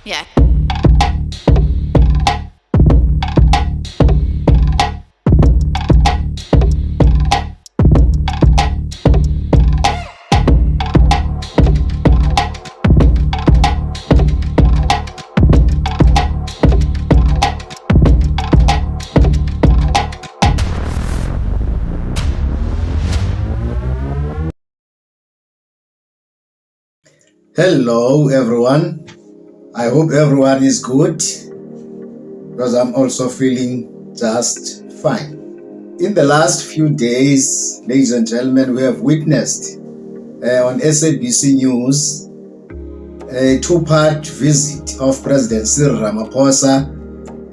Yeah. Hello, everyone. I hope everyone is good because I'm also feeling just fine. In the last few days, ladies and gentlemen, we have witnessed on SABC News a two-part visit of President Cyril Ramaphosa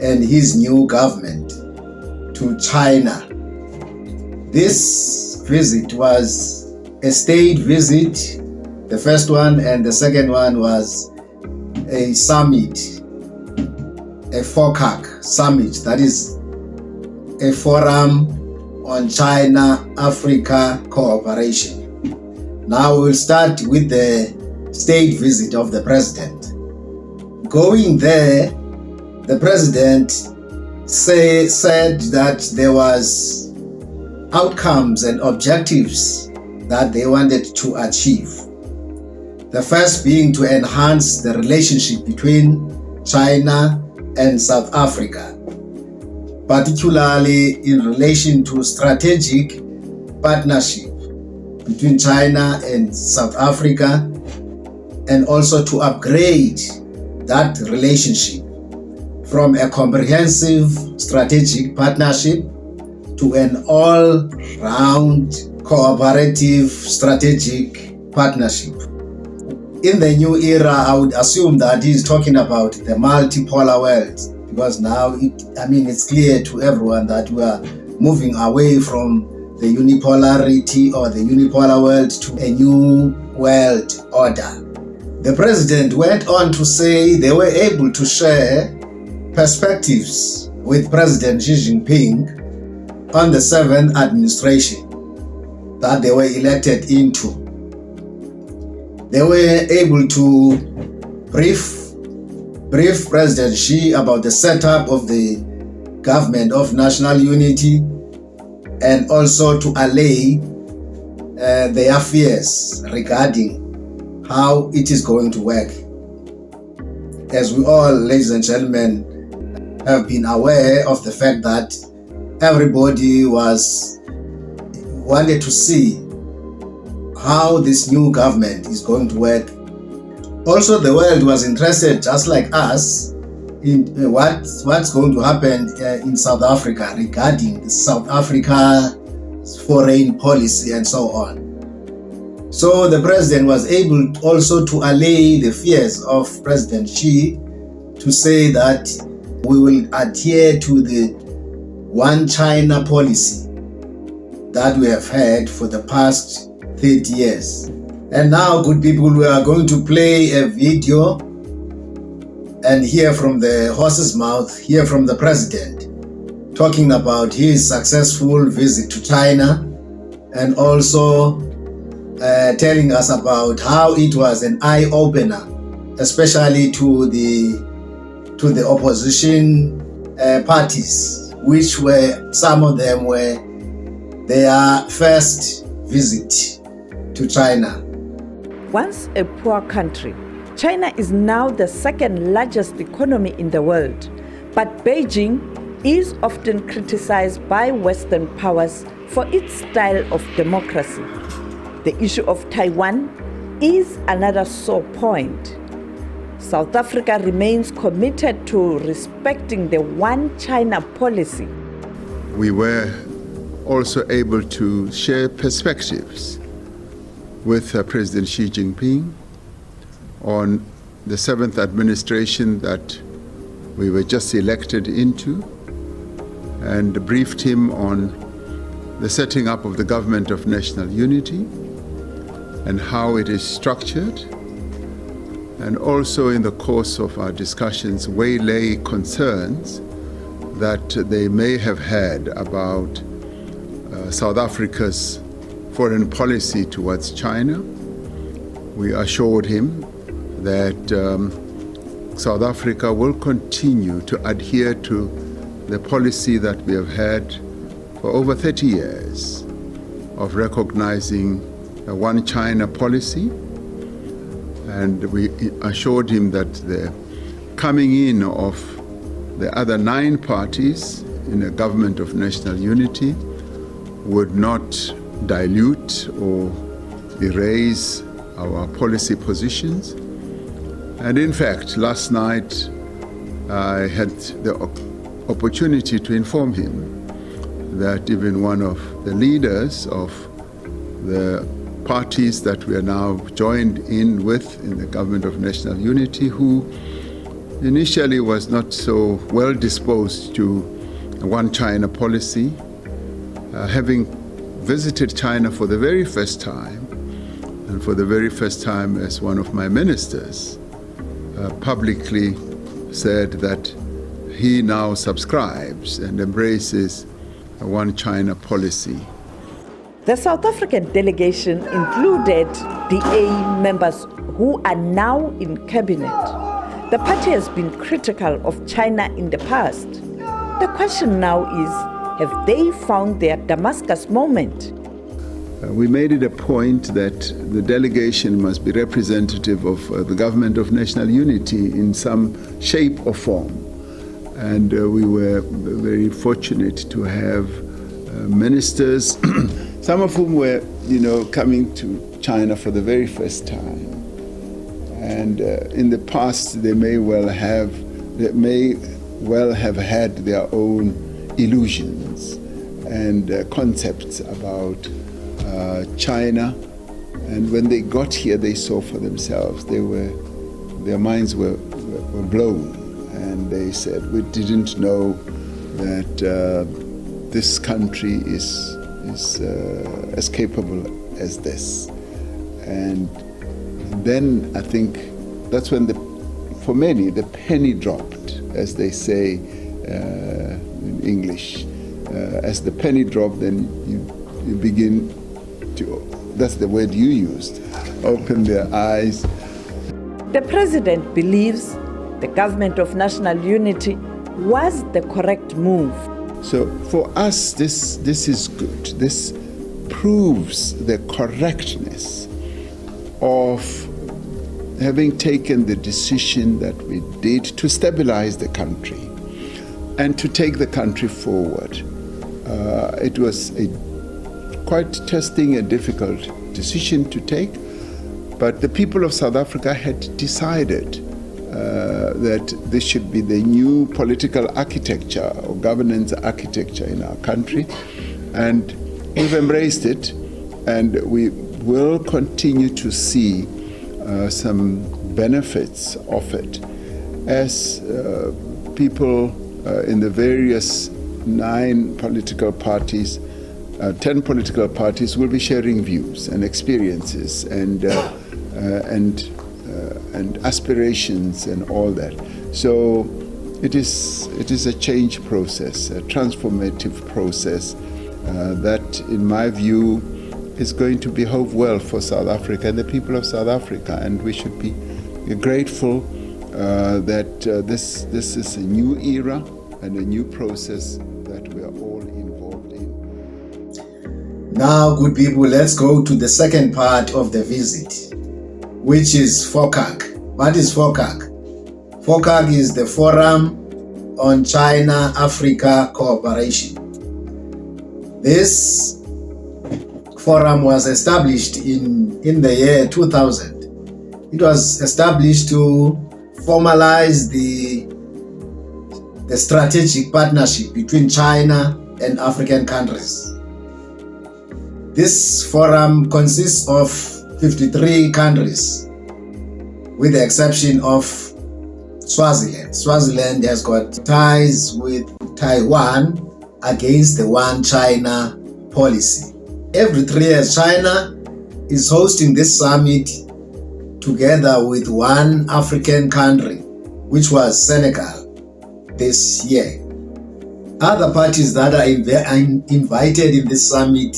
and his new government to China. This visit was a state visit, the first one, and the second one was a summit, a Focac summit, that is a forum on China-Africa cooperation. Now we'll start with the state visit of the president. Going there, the president said that there was outcomes and objectives that they wanted to achieve. The first being to enhance the relationship between China and South Africa, particularly in relation to strategic partnership between China and South Africa, and also to upgrade that relationship from a comprehensive strategic partnership to an all-round cooperative strategic partnership. In the new era, I would assume that he's talking about the multipolar world, because now it's clear to everyone that we are moving away from the unipolarity or the unipolar world to a new world order. The president went on to say they were able to share perspectives with President Xi Jinping on the 7th administration that they were elected into. They were able to brief President Xi about the setup of the government of national unity, and also to allay their fears regarding how it is going to work. As we all, ladies and gentlemen, have been aware of the fact that everybody wanted to see how this new government is going to work. Also, the world was interested, just like us, in what's going to happen in South Africa regarding the South Africa foreign policy and so on. So the president was able also to allay the fears of President Xi, to say that we will adhere to the one China policy that we have had for the past 30 years. And now, good people, we are going to play a video and hear from the horse's mouth, hear from the president, talking about his successful visit to China, and also telling us about how it was an eye-opener, especially to the opposition parties, which were, some of them were their first visit to China. Once a poor country, China is now the second largest economy in the world, but Beijing is often criticized by Western powers for its style of democracy. The issue of Taiwan is another sore point. South Africa remains committed to respecting the one China policy. We were also able to share perspectives with President Xi Jinping on the 7th administration that we were just elected into, and briefed him on the setting up of the government of national unity and how it is structured, and also in the course of our discussions waylay concerns that they may have had about South Africa's foreign policy towards China. We assured him that South Africa will continue to adhere to the policy that we have had for over 30 years of recognizing a one China policy. And we assured him that the coming in of the other 9 parties in a government of national unity would not dilute or erase our policy positions. And in fact, last night I had the opportunity to inform him that even one of the leaders of the parties that we are now joined in with in the government of national unity, who initially was not so well disposed to a one China policy, having visited China for the very first time, and for the very first time as one of my ministers, publicly said that he now subscribes and embraces a one China policy. The South African delegation included DA members who are now in cabinet. The party has been critical of China in the past. The question now is, have they found their Damascus moment? We made it a point that the delegation must be representative of the government of national unity in some shape or form. And we were very fortunate to have ministers, some of whom were, coming to China for the very first time. And in the past, they may well have had their own illusions and concepts about China, and when they got here, they saw for themselves. Their minds were blown, and they said, "We didn't know that this country is as capable as this." And then I think that's when, for many, the penny dropped, as they say in English. As the penny dropped, then you begin to, that's the word you used, open their eyes. The president believes the government of national unity was the correct move. So for us, this is good. This proves the correctness of having taken the decision that we did to stabilize the country and to take the country forward. It was quite testing, a difficult decision to take, but the people of South Africa had decided that this should be the new political architecture or governance architecture in our country, and we've embraced it, and we will continue to see some benefits of it as people in the various 9 political parties, 10 political parties will be sharing views and experiences and aspirations and all that. So it is a change process, a transformative process that, in my view, is going to behove well for South Africa and the people of South Africa, and we should be grateful that this is a new era and a new process that we are all involved in. Now, good people, let's go to the second part of the visit, which is Focac. What is Focac? Focac is the Forum on China-Africa Cooperation. This forum was established in the year 2000. It was established to formalize the strategic partnership between China and African countries. This forum consists of 53 countries, with the exception of Swaziland. Swaziland has got ties with Taiwan against the One China policy. Every 3 years, China is hosting this summit together with one African country, which was Senegal this year. Other parties that are invited in this summit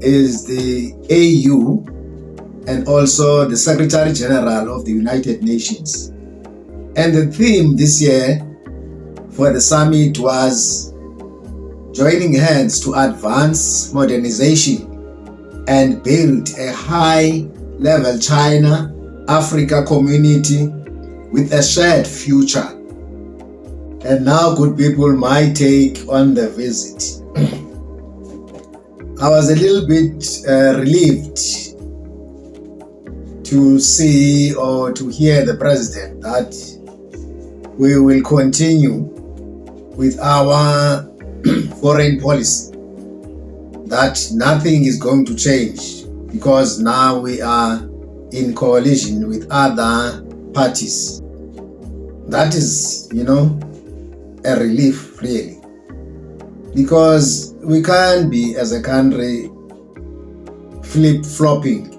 is the AU and also the Secretary General of the United Nations. And the theme this year for the summit was joining hands to advance modernization and build a high-level China-Africa community with a shared future. And now, good people, my take on the visit. I was a little bit relieved to see or to hear the president that we will continue with our foreign policy, that nothing is going to change because now we are in coalition with other parties. That is, a relief really, because we can't be as a country flip-flopping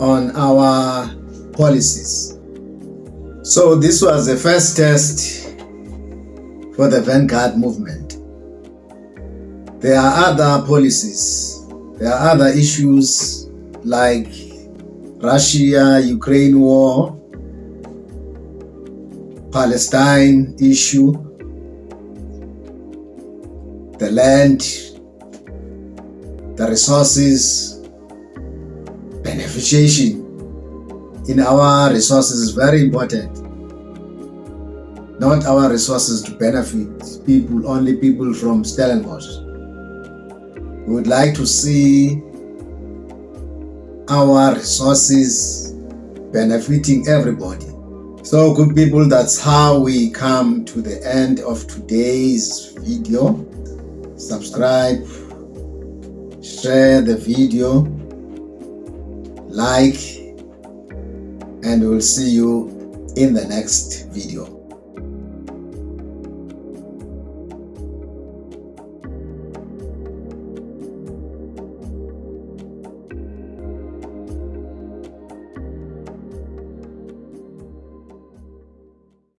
on our policies. So this was the first test for the Vanguard movement. There are other policies, there are other issues like Russia-Ukraine war, Palestine issue, the land, the resources, beneficiation in our resources is very important. Not our resources to benefit people, only people from Stellenbosch. We would like to see our resources benefiting everybody. So good people, that's how we come to the end of today's video. Subscribe, share the video, like, and we'll see you in the next video.